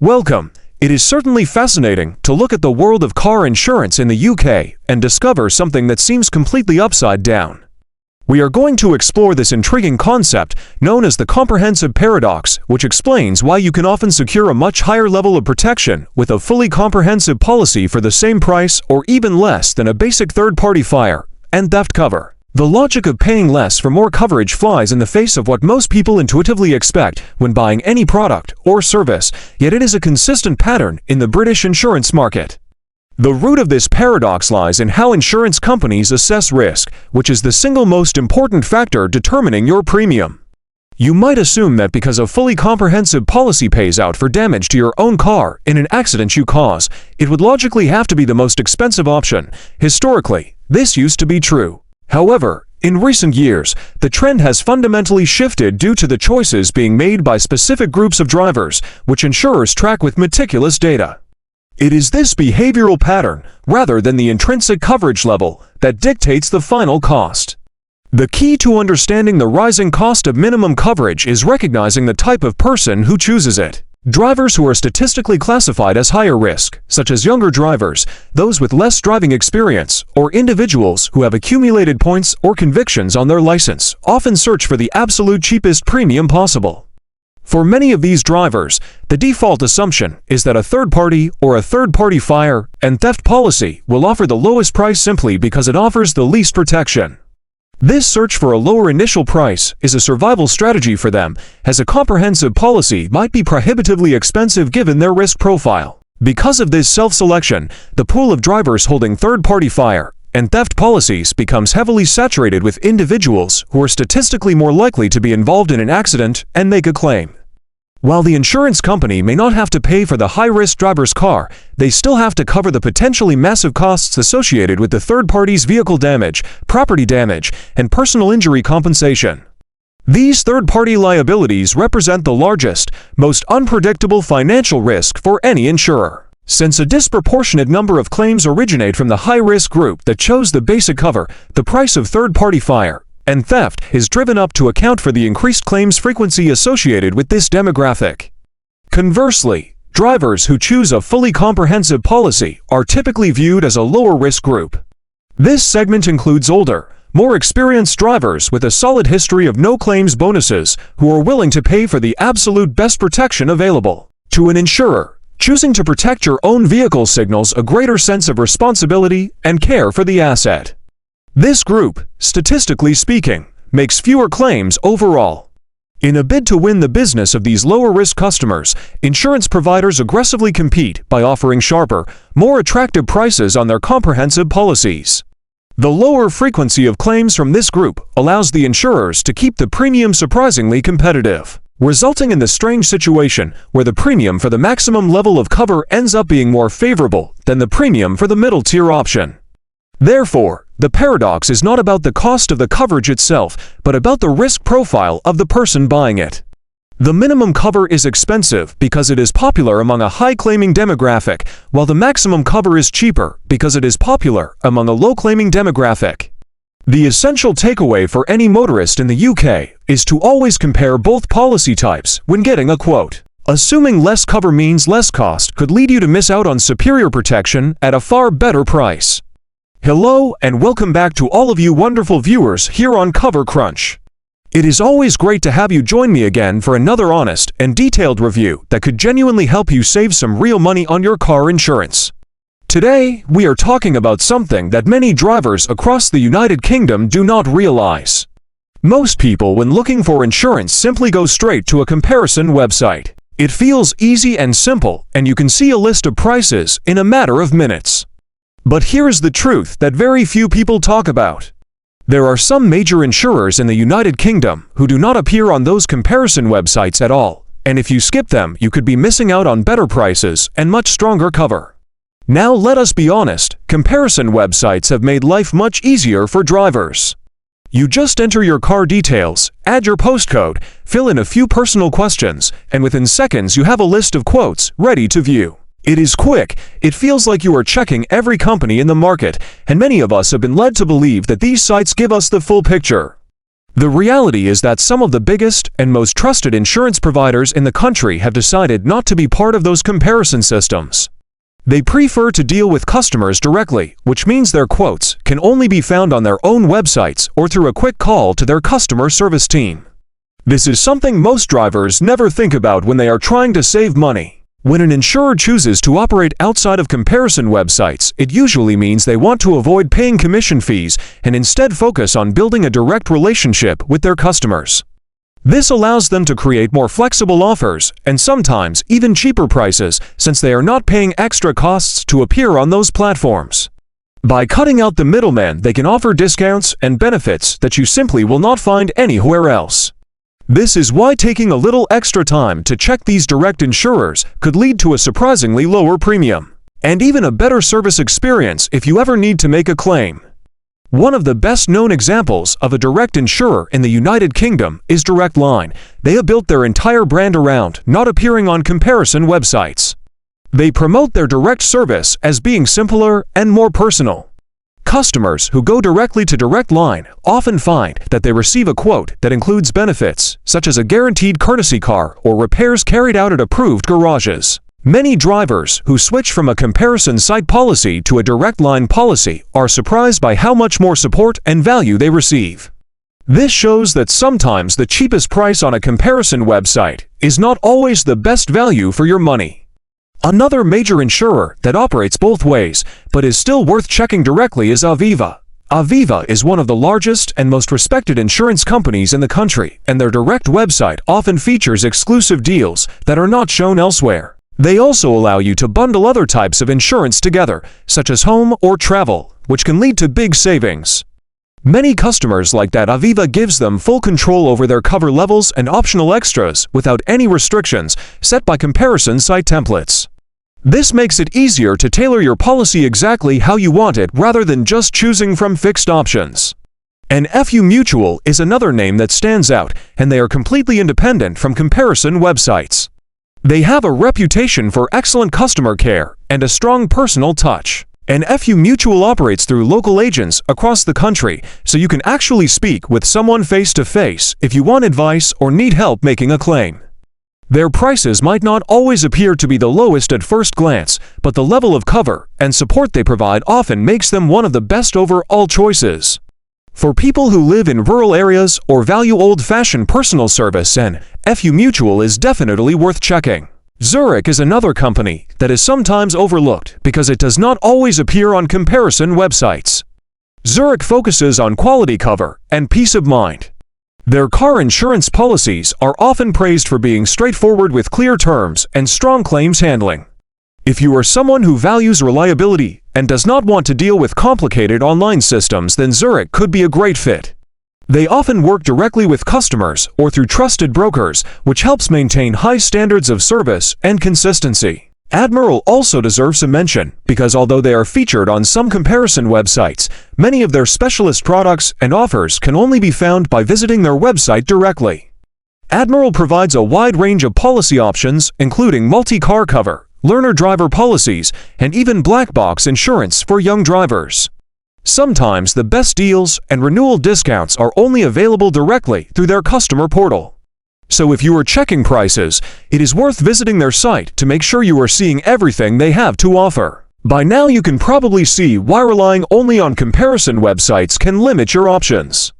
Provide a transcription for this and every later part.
Welcome. It is certainly fascinating to look at the world of car insurance in the UK and discover something that seems completely upside down. We are going to explore this intriguing concept known as the comprehensive paradox, which explains why you can often secure a much higher level of protection with a fully comprehensive policy for the same price or even less than a basic third-party fire and theft cover. The logic of paying less for more coverage flies in the face of what most people intuitively expect when buying any product or service, yet it is a consistent pattern in the British insurance market. The root of this paradox lies in how insurance companies assess risk, which is the single most important factor determining your premium. You might assume that because a fully comprehensive policy pays out for damage to your own car in an accident you cause, it would logically have to be the most expensive option. Historically, this used to be true. However, in recent years, the trend has fundamentally shifted due to the choices being made by specific groups of drivers, which insurers track with meticulous data. It is this behavioral pattern, rather than the intrinsic coverage level, that dictates the final cost. The key to understanding the rising cost of minimum coverage is recognizing the type of person who chooses it. Drivers who are statistically classified as higher risk, such as younger drivers, those with less driving experience, or individuals who have accumulated points or convictions on their license, often search for the absolute cheapest premium possible. For many of these drivers, the default assumption is that a third-party or a third-party fire and theft policy will offer the lowest price simply because it offers the least protection. This search for a lower initial price is a survival strategy for them, as a comprehensive policy might be prohibitively expensive given their risk profile. Because of this self-selection, the pool of drivers holding third-party fire and theft policies becomes heavily saturated with individuals who are statistically more likely to be involved in an accident and make a claim. While the insurance company may not have to pay for the high-risk driver's car, they still have to cover the potentially massive costs associated with the third party's vehicle damage, property damage, and personal injury compensation. These third-party liabilities represent the largest, most unpredictable financial risk for any insurer. Since a disproportionate number of claims originate from the high-risk group that chose the basic cover, the price of third-party fire and theft is driven up to account for the increased claims frequency associated with this demographic. Conversely, drivers who choose a fully comprehensive policy are typically viewed as a lower-risk group. This segment includes older, more experienced drivers with a solid history of no-claims bonuses who are willing to pay for the absolute best protection available. To an insurer, choosing to protect your own vehicle signals a greater sense of responsibility and care for the asset. This group, statistically speaking, makes fewer claims overall. In a bid to win the business of these lower-risk customers, insurance providers aggressively compete by offering sharper, more attractive prices on their comprehensive policies. The lower frequency of claims from this group allows the insurers to keep the premium surprisingly competitive, resulting in the strange situation where the premium for the maximum level of cover ends up being more favorable than the premium for the middle-tier option. Therefore, the paradox is not about the cost of the coverage itself, but about the risk profile of the person buying it. The minimum cover is expensive because it is popular among a high-claiming demographic, while the maximum cover is cheaper because it is popular among a low-claiming demographic. The essential takeaway for any motorist in the UK is to always compare both policy types when getting a quote. Assuming less cover means less cost could lead you to miss out on superior protection at a far better price. Hello and welcome back to all of you wonderful viewers here on Cover Crunch. It is always great to have you join me again for another honest and detailed review that could genuinely help you save some real money on your car insurance. Today, we are talking about something that many drivers across the United Kingdom do not realize. Most people, when looking for insurance, simply go straight to a comparison website. It feels easy and simple, and you can see a list of prices in a matter of minutes. But here's the truth that very few people talk about. There are some major insurers in the United Kingdom who do not appear on those comparison websites at all, and if you skip them, you could be missing out on better prices and much stronger cover. Now let us be honest, comparison websites have made life much easier for drivers. You just enter your car details, add your postcode, fill in a few personal questions, and within seconds you have a list of quotes ready to view. It is quick, it feels like you are checking every company in the market, and many of us have been led to believe that these sites give us the full picture. The reality is that some of the biggest and most trusted insurance providers in the country have decided not to be part of those comparison systems. They prefer to deal with customers directly, which means their quotes can only be found on their own websites or through a quick call to their customer service team. This is something most drivers never think about when they are trying to save money. When an insurer chooses to operate outside of comparison websites, it usually means they want to avoid paying commission fees and instead focus on building a direct relationship with their customers. This allows them to create more flexible offers and sometimes even cheaper prices, since they are not paying extra costs to appear on those platforms. By cutting out the middleman, they can offer discounts and benefits that you simply will not find anywhere else. This is why taking a little extra time to check these direct insurers could lead to a surprisingly lower premium, and even a better service experience if you ever need to make a claim. One of the best-known examples of a direct insurer in the United Kingdom is Direct Line. They have built their entire brand around not appearing on comparison websites. They promote their direct service as being simpler and more personal. Customers who go directly to Direct Line often find that they receive a quote that includes benefits, such as a guaranteed courtesy car or repairs carried out at approved garages. Many drivers who switch from a comparison site policy to a Direct Line policy are surprised by how much more support and value they receive. This shows that sometimes the cheapest price on a comparison website is not always the best value for your money. Another major insurer that operates both ways, but is still worth checking directly, is Aviva. Aviva is one of the largest and most respected insurance companies in the country, and their direct website often features exclusive deals that are not shown elsewhere. They also allow you to bundle other types of insurance together, such as home or travel, which can lead to big savings. Many customers like that Aviva gives them full control over their cover levels and optional extras without any restrictions set by comparison site templates. This makes it easier to tailor your policy exactly how you want it rather than just choosing from fixed options. And FU Mutual is another name that stands out, and they are completely independent from comparison websites. They have a reputation for excellent customer care and a strong personal touch. And FU Mutual operates through local agents across the country, so you can actually speak with someone face-to-face if you want advice or need help making a claim. Their prices might not always appear to be the lowest at first glance, but the level of cover and support they provide often makes them one of the best overall choices. For people who live in rural areas or value old-fashioned personal service, FU Mutual is definitely worth checking. Zurich is another company that is sometimes overlooked because it does not always appear on comparison websites. Zurich focuses on quality cover and peace of mind. Their car insurance policies are often praised for being straightforward with clear terms and strong claims handling. If you are someone who values reliability and does not want to deal with complicated online systems, then Zurich could be a great fit. They often work directly with customers or through trusted brokers, which helps maintain high standards of service and consistency. Admiral also deserves a mention because although they are featured on some comparison websites, many of their specialist products and offers can only be found by visiting their website directly. Admiral provides a wide range of policy options, including multi-car cover, learner driver policies, and even black box insurance for young drivers. Sometimes the best deals and renewal discounts are only available directly through their customer portal. So if you are checking prices, it is worth visiting their site to make sure you are seeing everything they have to offer. By now you can probably see why relying only on comparison websites can limit your options.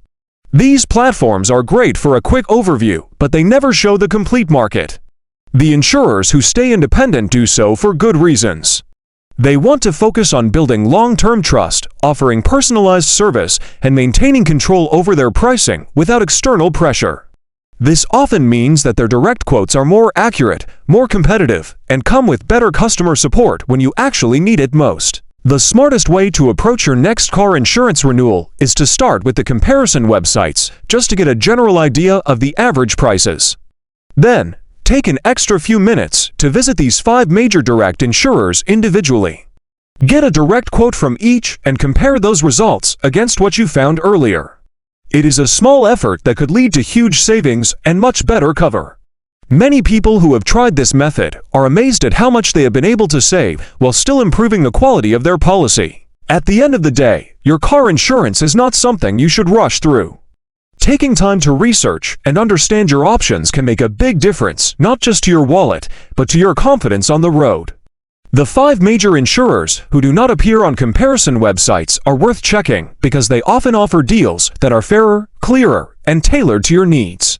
These platforms are great for a quick overview, but they never show the complete market. The insurers who stay independent do so for good reasons. They want to focus on building long-term trust, offering personalized service, and maintaining control over their pricing without external pressure. This often means that their direct quotes are more accurate, more competitive, and come with better customer support when you actually need it most. The smartest way to approach your next car insurance renewal is to start with the comparison websites, just to get a general idea of the average prices. Then, take an extra few minutes to visit these 5 major direct insurers individually. Get a direct quote from each and compare those results against what you found earlier. It is a small effort that could lead to huge savings and much better cover. Many people who have tried this method are amazed at how much they have been able to save while still improving the quality of their policy. At the end of the day, your car insurance is not something you should rush through. Taking time to research and understand your options can make a big difference, not just to your wallet, but to your confidence on the road. The 5 major insurers who do not appear on comparison websites are worth checking because they often offer deals that are fairer, clearer, and tailored to your needs.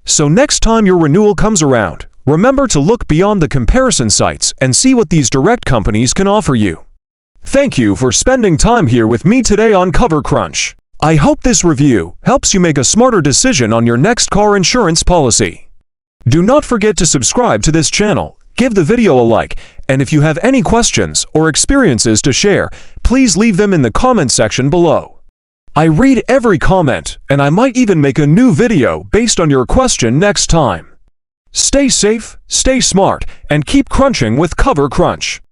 So next time your renewal comes around, remember to look beyond the comparison sites and see what these direct companies can offer you. Thank you for spending time here with me today on Cover Crunch. I hope this review helps you make a smarter decision on your next car insurance policy. Do not forget to subscribe to this channel, give the video a like, and if you have any questions or experiences to share, please leave them in the comment section below. I read every comment, and I might even make a new video based on your question next time. Stay safe, stay smart, and keep crunching with Cover Crunch.